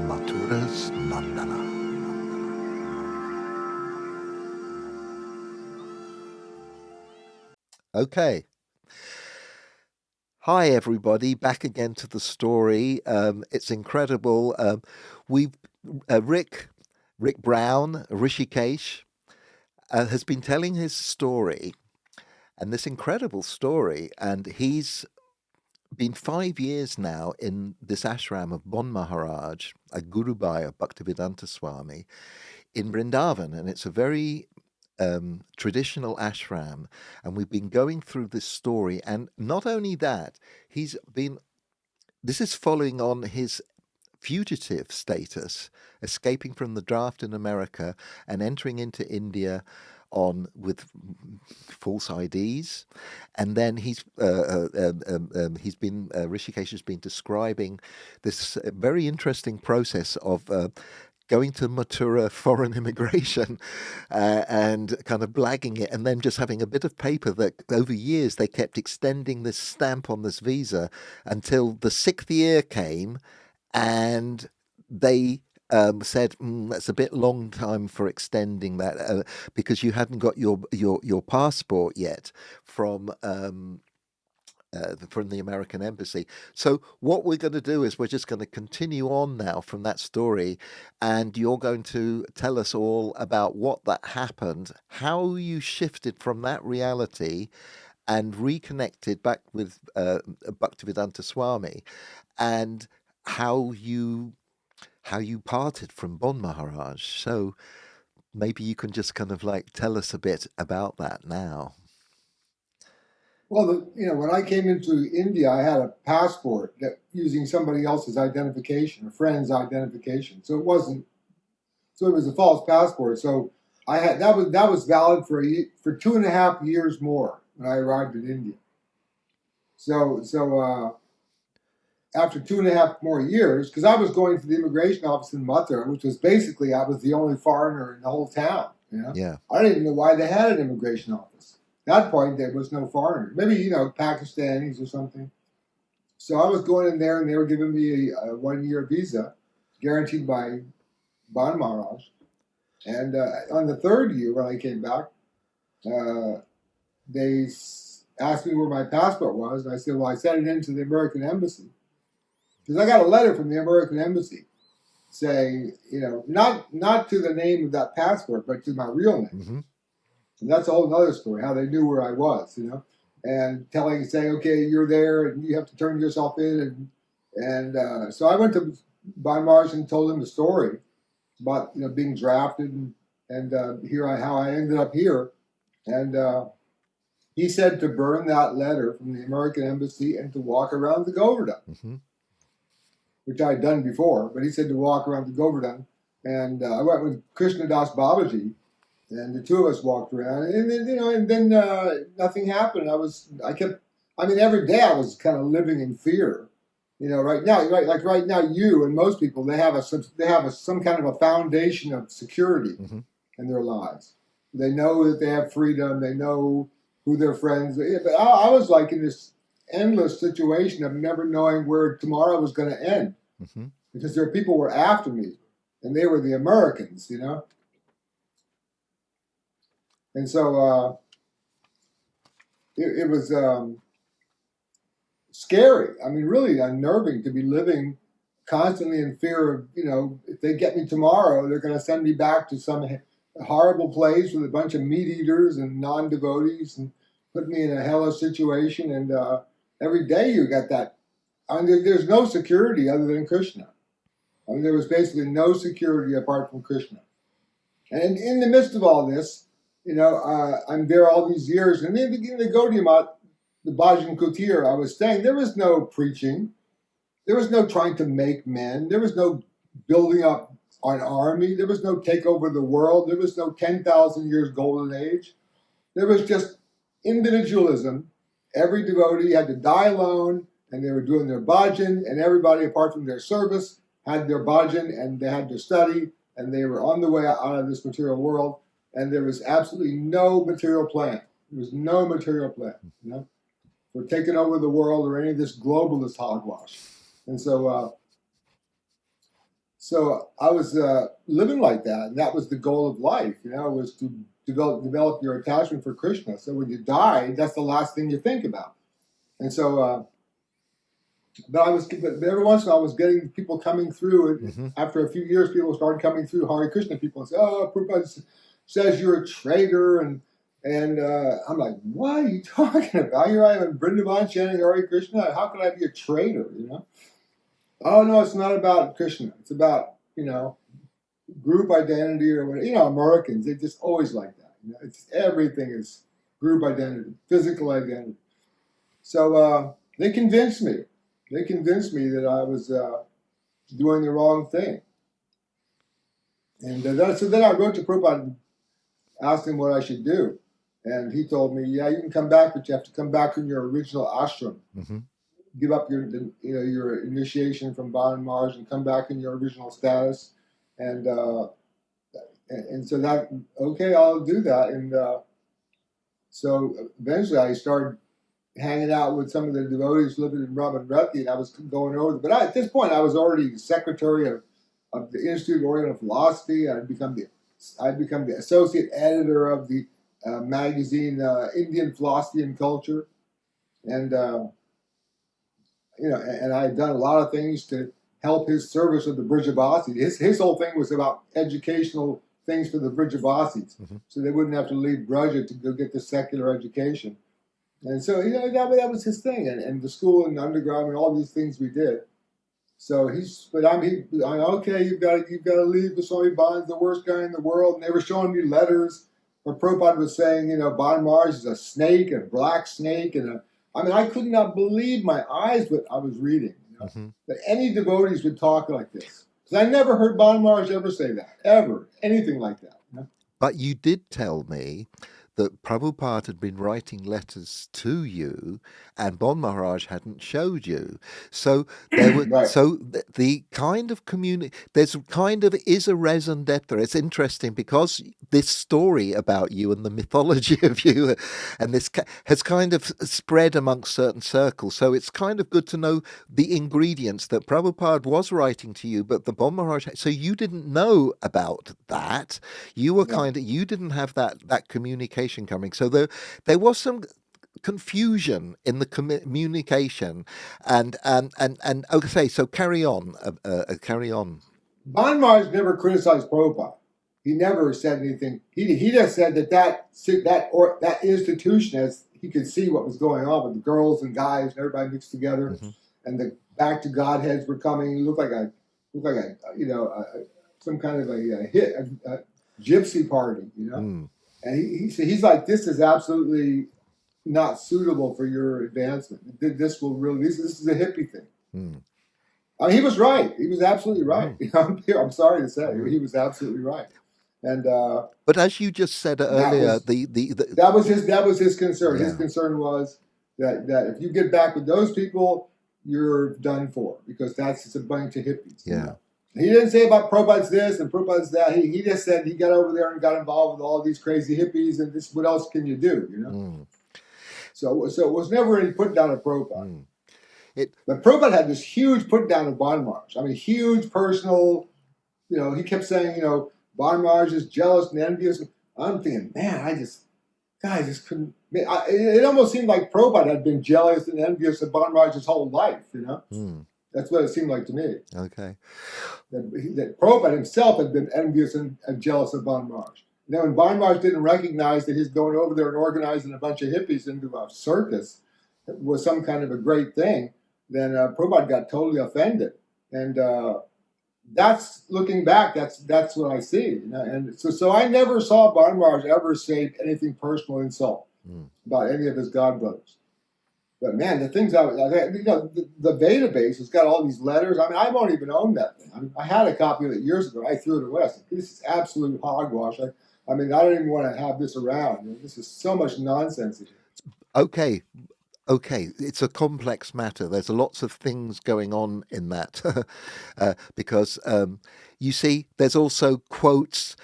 Matura's Mandala. Okay. Hi, everybody. Back again to the story. It's incredible. We've Rick, Rick Brown, Rishikesh, has been telling his story, and this incredible story. And he's been 5 years now in this ashram of Bon Maharaj, a Gurubai of Bhaktivedanta Swami, in Vrindavan, and it's a very traditional ashram, and we've been going through this story. And not only that, he's been. This is following on his fugitive status, escaping from the draft in America and entering into India on with false IDs, and then he's been Rishikesh has been describing this very interesting process of going to Mathura foreign immigration and kind of blagging it, and then just having a bit of paper that over years they kept extending this stamp on this visa until the 6th year came, and they said that's a bit long time for extending that because you hadn't got your passport yet from the American embassy. So what we're going to do is we're just going to continue on now from that story, and you're going to tell us all about what that happened, how you shifted from that reality and reconnected back with Bhaktivedanta Swami, and how you parted from Bon Maharaj. So maybe you can just kind of like tell us a bit about that now. Well, when I came into India, I had a passport that using somebody else's identification, a friend's identification. So it wasn't. So it was a false passport. So I had that was valid for 2.5 years more when I arrived in India. So after 2.5 more years, because I was going to the immigration office in Mathura, which was basically I was the only foreigner in the whole town. Yeah. I didn't even know why they had an immigration office. At that point, there was no foreigner. Maybe, Pakistanis or something. So I was going in there, and they were giving me a 1-year visa, guaranteed by Ban Maharaj. And on the 3rd year, when I came back, they asked me where my passport was, and I said, well, I sent it into the American embassy. Because I got a letter from the American embassy saying, not to the name of that passport, but to my real name. Mm-hmm. And that's a whole other story, how they knew where I was, and saying, okay, you're there, and you have to turn yourself in. And so I went to Ban Maharaj and told him the story about, being drafted and how I ended up here. And he said to burn that letter from the American embassy and to walk around the Govardhan, Mm-hmm. which I had done before. But he said to walk around the Govardhan. And I went with Krishna Das Babaji, and the two of us walked around, and then nothing happened. Every day I was kind of living in fear. Right now, right now, you and most people, they have some kind of a foundation of security Mm-hmm. in their lives. They know that they have freedom. They know who their friends are. But I was like in this endless situation of never knowing where tomorrow was going to end, Mm-hmm. because there are people who were after me, and they were the Americans, And so it was scary. Really unnerving to be living constantly in fear of, if they get me tomorrow, they're going to send me back to some horrible place with a bunch of meat eaters and non-devotees and put me in a hellish situation. And every day you got that. There's no security other than Krishna. There was basically no security apart from Krishna. And in the midst of all this, I'm there all these years, and in the Gaudiya Math, the Bhajan Kutir I was staying, there was no preaching, there was no trying to make men, there was no building up an army, there was no take over the world, there was no 10,000 years golden age, there was just individualism. Every devotee had to die alone, and they were doing their bhajan, and everybody apart from their service had their bhajan and they had to study, and they were on the way out of this material world, and there was absolutely no material plan. There was no material plan, for taking over the world or any of this globalist hogwash. And so I was living like that, and that was the goal of life, was to develop your attachment for Krishna. So when you die, that's the last thing you think about. And so, but every once in a while I was getting people coming through. And after a few years, people started coming through Hare Krishna. People say, "Oh, Prabhupada says you're a traitor," and I'm like, "What are you talking about? Here I am in Vrindavan chanting Hare Krishna. How can I be a traitor?" Oh no, it's not about Krishna. It's about group identity or whatever. Americans, they just always like that. It's everything is group identity, physical identity. So they convinced me. They convinced me that I was doing the wrong thing. And so then I wrote to Prabhupada and asked him what I should do. And he told me, "Yeah, you can come back, but you have to come back in your original ashram. Give up your initiation from Bhan Maharaj and come back in your original status." And so that, okay, I'll do that. And so eventually I started hanging out with some of the devotees living in Ramanrati, and I was going over. But at this point, I was already secretary of the Institute of Oriental Philosophy. I'd become the associate editor of the magazine Indian Philosophy and Culture, and and I had done a lot of things to help his service of the Brijavasis. His whole thing was about educational things for the Brijavasis, so they wouldn't have to leave Braja to go get the secular education. And so, that was his thing, and the school and underground and all these things we did. So I'm okay. You've got to leave. The Swami Bhan's the worst guy in the world. And they were showing me letters where Prabhupada was saying, Bhan Maharaj is a snake, a black snake, I could not believe my eyes what I was reading. That any devotees would talk like this, because I never heard Bhan Maharaj ever say that, ever, anything like that. But you did tell me that Prabhupada had been writing letters to you and Bon Maharaj hadn't showed you. So there were Right. so the kind of community there's kind of is a raison d'etre. It's interesting because this story about you and the mythology of you and this has kind of spread amongst certain circles. So it's kind of good to know the ingredients that Prabhupada was writing to you, but the Bon Maharaj, so you didn't know about that. You were you didn't have that communication coming. So there was some confusion in the communication, and okay, so carry on. Bhan Maharaj never criticized Prabhupada. He never said anything. He just said that institution, as he could see what was going on with the girls and guys and everybody mixed together, and the back to Godheads were coming. It looked like a some kind of a gypsy party, And he's like, this is absolutely not suitable for your advancement. This is a hippie thing. He was right. He was absolutely right. I'm sorry to say, he was absolutely right. And but as you just said earlier, that was his concern. Yeah. His concern was that if you get back with those people, you're done for, because that's a bunch of hippies. Yeah. He didn't say about Prabhupada's this and Prabhupada's that. He just said he got over there and got involved with all these crazy hippies, and this. What else can you do? So it was never any put down of Prabhupada. But Prabhupada had this huge put down of Bhan Maharaj. Huge personal. He kept saying, Bhan Maharaj is jealous and envious. I'm thinking, man, I just couldn't. It almost seemed like Prabhupada had been jealous and envious of Bhan Maharaj his whole life. That's what it seemed like to me. Okay. That Prabhupada himself had been envious and jealous of Bhan Maharaj. And then when Bhan Maharaj didn't recognize that he's going over there and organizing a bunch of hippies into a circus was some kind of a great thing, then Prabhupada got totally offended. And that's, looking back, that's what I see. And so I never saw Bhan Maharaj ever say anything personal insult about any of his godbrothers. But man, the things the Veda base has got all these letters. I don't even own that thing. I had a copy of it years ago. I threw it away. I said, this is absolute hogwash. I don't even want to have this around. This is so much nonsense. Okay. Okay, it's a complex matter. There's lots of things going on in that because you see, there's also quotes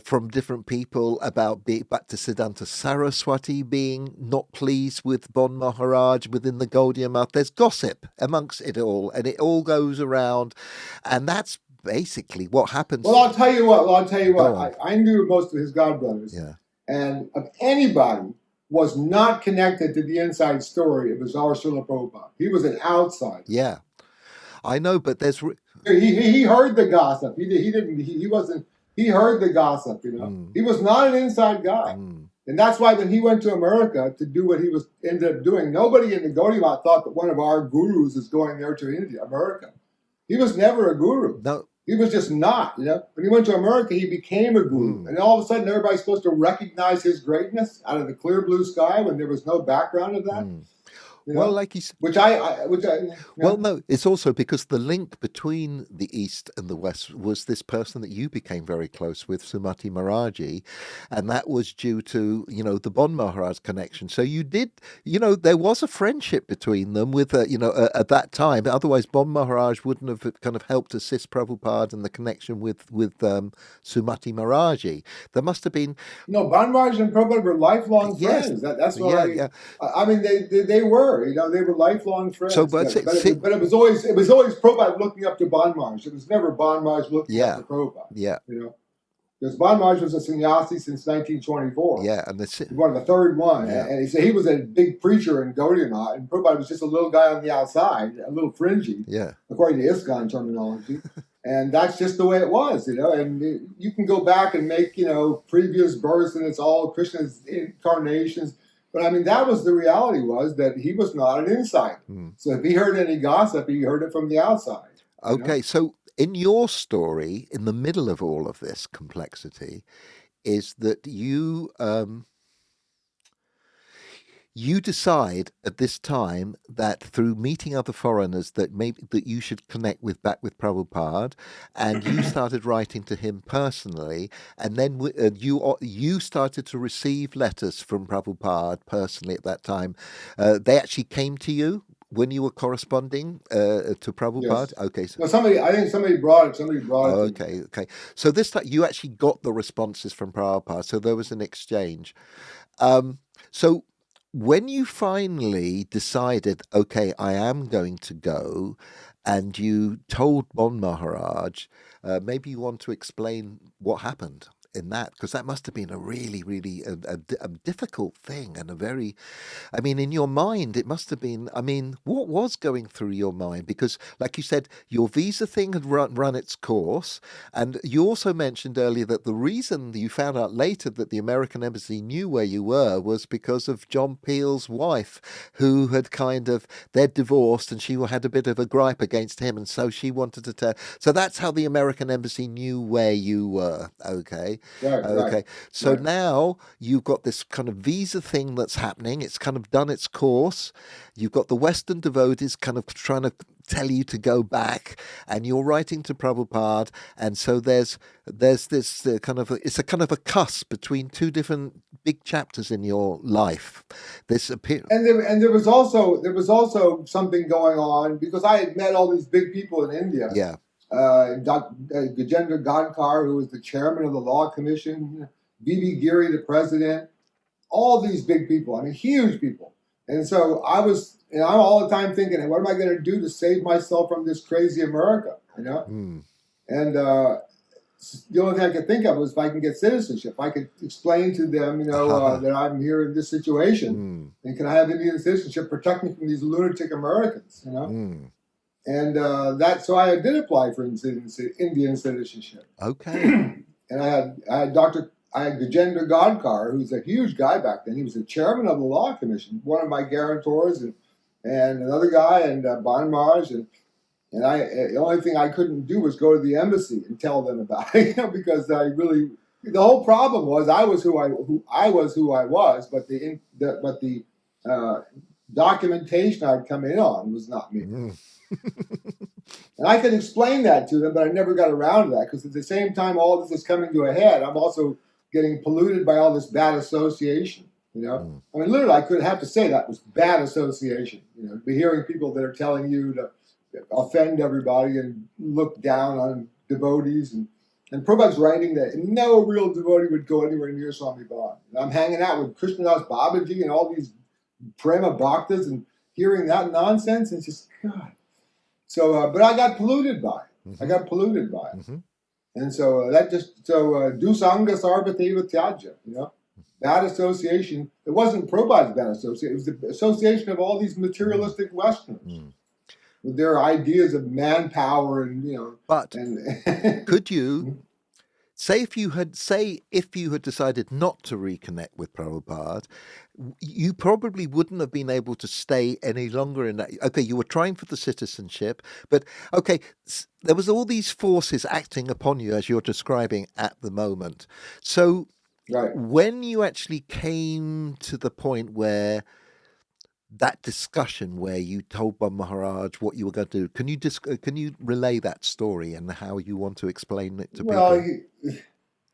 from different people about Bhaktisiddhanta Saraswati being not pleased with Bon Maharaj within the Gaudiya Math. There's gossip amongst it all, and it all goes around, and that's basically what Well, happens. I'll tell you what. Well, I'll tell you Go what. on. I knew most of his godbrothers, Yeah. and if anybody was not connected to the inside story, it was our Srila Prabhupada. He was an outsider. Yeah, I know, but there's. He heard the gossip. He didn't. He wasn't. He heard the gossip. Mm, He was not an inside guy, mm, and that's why when he went to America to do what he was ended up doing, nobody in the Gaudiya thought that one of our gurus is going there to India, America. He was never a guru. no. He was just not. When he went to America, he became a guru, Mm, and all of a sudden, everybody's supposed to recognize his greatness out of the clear blue sky when there was no background of that. mm. You Well, know, like you which I. Well, no, it's also because the link between the East and the West was this person that you became very close with, Sumati Maharaji, and that was due to, the Bon Maharaj connection. So you did, there was a friendship between them with, at that time. Otherwise, Bon Maharaj wouldn't have kind of helped assist Prabhupada and the connection with Sumati Maharaji. There must have been, Banraj and Prabhupada were lifelong yes, friends. That's what yeah, yeah. I mean, they were. They were lifelong So, friends. but But it was always Prabhupada looking up to Banraj. It was never Banraj looking up yeah, to Prabhupada. yeah, Because Banraj was a sannyasi since 1924. yeah, and He was the third one, yeah. and he said he was a big preacher in Gaudiya, and Prabhupada was just a little guy on the outside, a little fringy, Yeah. according to ISKCON terminology. And that's just the way it was, And you can go back and make, previous births, and it's all Krishna's incarnations. But I mean, that was the reality, was that he was not an insider. Mm. So if he heard any gossip, he heard it from the outside. Okay, so in your story, in the middle of all of this complexity, is that you decide at this time that through meeting other foreigners that maybe that you should connect back with Prabhupada, and you started writing to him personally, and then you started to receive letters from Prabhupada personally at that time. They actually came to you when you were corresponding to Prabhupada. Yes. Okay, so. Well, I think somebody brought it. Somebody brought it. Okay, okay. So this time you actually got the responses from Prabhupada, so there was an exchange. So when you finally decided, okay, I am going to go, and you told Bon Maharaj, maybe you want to explain what happened in that, because that must have been a really, really a difficult thing, and I mean, in your mind, it must have been. I mean, what was going through your mind? Because, like you said, your visa thing had run its course, and you also mentioned earlier that the reason you found out later that the American embassy knew where you were was because of John Peel's wife, who had they'd divorced, and she had a bit of a gripe against him, and so she wanted to tell. So that's how the American embassy knew where you were. Okay. Right, Okay. right, So right. now you've got this kind of visa thing that's happening. It's kind of done its course. You've got the Western devotees kind of trying to tell you to go back, and you're writing to Prabhupada, and so there's this it's a kind of a cusp between two different big chapters in your life. This appear. And there was also something going on, because I had met all these big people in India. Yeah. Gajendra Gadkar, who was the chairman of the Law Commission, B.B. Giri, the president, all these big people. I mean, huge people. And so I'm all the time thinking, what am I going to do to save myself from this crazy America? Mm. And the only thing I could think of was if I can get citizenship. I could explain to them, that I'm here in this situation, and can I have Indian citizenship, protect me from these lunatic Americans, Mm. And so I did apply for Indian citizenship. Okay. And I had Gajendra Gadkar, who's a huge guy back then. He was the chairman of the Law Commission, one of my guarantors, and another guy, and Bon Mars, and the only thing I couldn't do was go to the embassy and tell them about it, because the whole problem was I was who I was, but the documentation I'd come in on was not me. Mm. And I could explain that to them, but I never got around to that, because at the same time all this is coming to a head, I'm also getting polluted by all this bad association. You know, Mm. I mean, literally, I could have to say that was bad association. You know, be hearing people that are telling you to offend everybody and look down on devotees, and Prabhupada's writing that no real devotee would go anywhere near Swami Bhavan. I'm hanging out with Krishnadas Babaji and all these prema bhaktas and hearing that nonsense. It's just God. So, but I got polluted by it. I Mm-hmm. got polluted by it. Mm-hmm. And so that just dusanga sarvateva tyaja, you know, bad association. It wasn't Prabhupada's bad association. It was the association of all these materialistic Westerners Mm. with their ideas of manpower and But and could you say if you had decided not to reconnect with Prabhupada, you probably wouldn't have been able to stay any longer in that. Okay, you were trying for the citizenship, but okay, there was all these forces acting upon you as you're describing at the moment. So right. when you actually came to the point where that discussion where you told Bon Maharaj what you were going to do, can you relay that story and how you want to explain it to Well, people?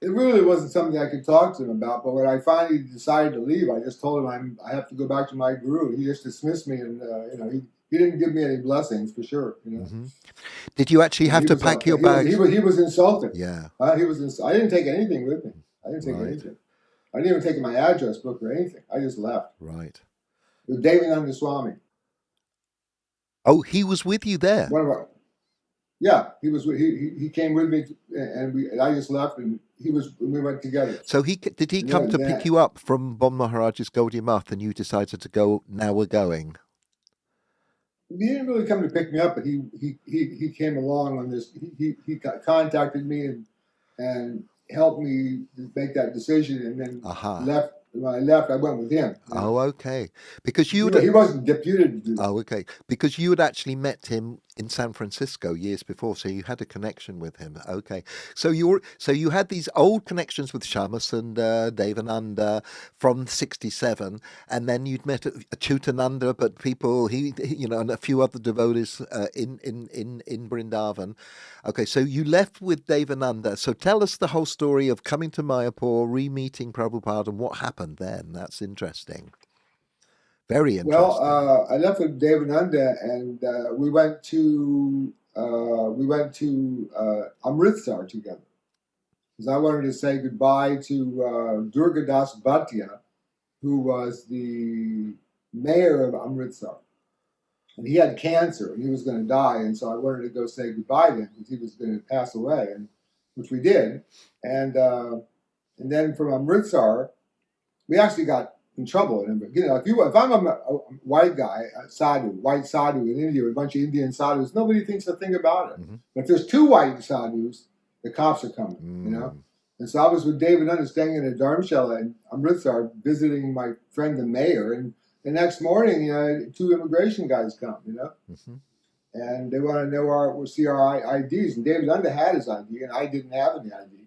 it really wasn't something I could talk to him about. But when I finally decided to leave, I just told him I have to go back to my guru. He just dismissed me, and he didn't give me any blessings for sure. Hmm. Did you actually have He to was pack your he was he bags? was he was insulted. Yeah, I didn't take anything with me. I didn't take right, anything. I didn't even take my address book or anything. I just left. right. It was Devananda Swami. Oh, he was with you there. One of our Yeah, he came with me, and I just left, and we went together. So did he And come to pick then, you up from Bon Maharaj's Gaudiya Math, and you decided to go? Now we're going. he didn't really come to pick me up, but he came along on this. He contacted me and helped me make that decision, and then Aha. left. When I left, I went with him. Oh, okay. Because He wasn't deputed to do that. oh, okay. Because you had actually met him in San Francisco years before, so you had a connection with him. Okay. So you had these old connections with Shamasunda, Devananda from '67, and then you'd met Chutananda, but and a few other devotees in Brindavan. Okay, so you left with Devananda. So tell us the whole story of coming to Mayapur, re-meeting Prabhupada, and what happened then. That's interesting. Very Well, interesting. I left with Devananda, and we went to Amritsar together because I wanted to say goodbye to Durgadas Bhatia, who was the mayor of Amritsar. And he had cancer and he was going to die, and so I wanted to go say goodbye to him because he was going to pass away, and which we did. And then from Amritsar, we actually got in trouble. And if I'm a white guy, white sadhu in India with a bunch of Indian sadhus, nobody thinks a thing about it. Mm-hmm. But if there's two white sadhus, the cops are coming. Mm. And so I was with Devananda staying in a dharamshala in Amritsar, visiting my friend the mayor, and the next morning, two immigration guys come, Mm-hmm. and they want to see our IDs. And Devananda had his ID, and I didn't have any ID.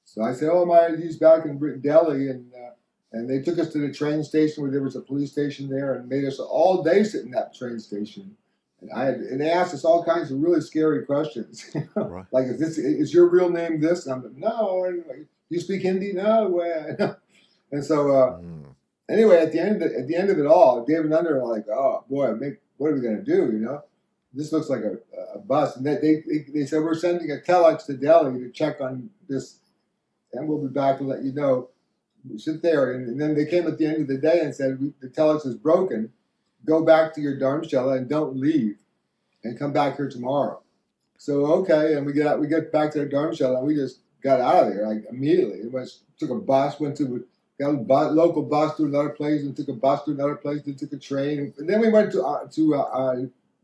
So I said, "Oh, my ID's back in Delhi," and they took us to the train station where there was a police station there, and made us all day sit in that train station. And they asked us all kinds of really scary questions, Right. like, "Is your real name this?" And I'm like, "No." And like, "You speak Hindi?" "No." And so anyway, at the end of it all, David and Under are like, "Oh boy, what are we gonna do? This looks like a bust." And they said, "We're sending a telex to Delhi to check on this, and we'll be back to let you know." We sit there, and then they came at the end of the day and said, "The telex is broken. Go back to your dharamshala and don't leave, and come back here tomorrow." So okay, and we get back to the dharamshala, and we just got out of there like immediately. Took a bus, got a local bus to another place, and took a bus to another place, then took a train, and then we went to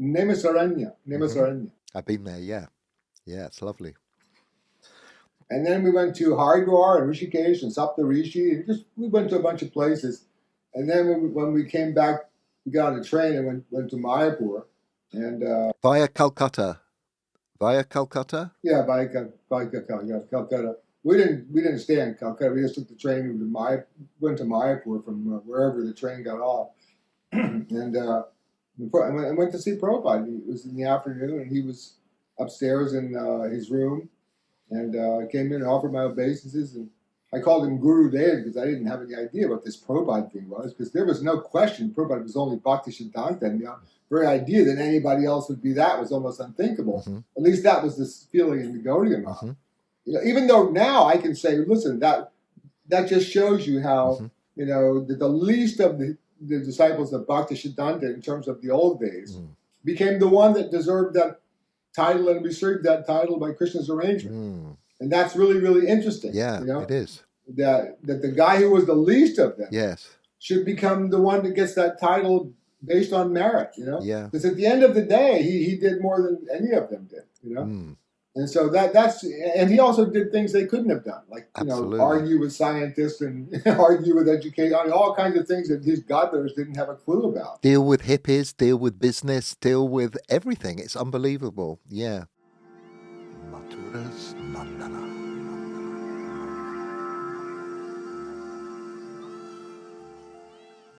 Nemisaranya. Mm-hmm. I've been there. Yeah, it's lovely. And then we went to Haridwar and Rishikesh and Saptarishi, and we went to a bunch of places. And then when we came back, we got on a train and went to Mayapur, and Via Calcutta. Via Calcutta. yeah, by Calcutta. We didn't stay in Calcutta. We just took the train to went to Mayapur from wherever the train got off, and I went to see Prabhupada. It was in the afternoon, and he was upstairs in his room, and came in and offered my obeisances, and I called him Guru Dev because I didn't have any idea what this Prabhupada thing was, because there was no question Prabhupada was only Bhakti Siddhanta, and the very idea that anybody else would be that was almost unthinkable. Mm-hmm. At least that was the feeling in the Gaudiya Math. Mm-hmm. You know, even though now I can say, listen, that just shows you how, Mm-hmm. you know, the least of the disciples of Bhakti Siddhanta in terms of the old days became the one that deserved that title and received that title by Krishna's arrangement. And that's really, really interesting. Yeah, you know? it is. That the guy who was the least of them should become the one that gets that title based on merit, you know? Yeah. Because at the end of the day, he did more than any of them did, you know? And so that's, and he also did things they couldn't have done, like, you know, argue with scientists and argue with educators, all kinds of things that these godlers didn't have a clue about. Deal with hippies, deal with business, deal with everything. It's unbelievable. Yeah. Matura's Nandana.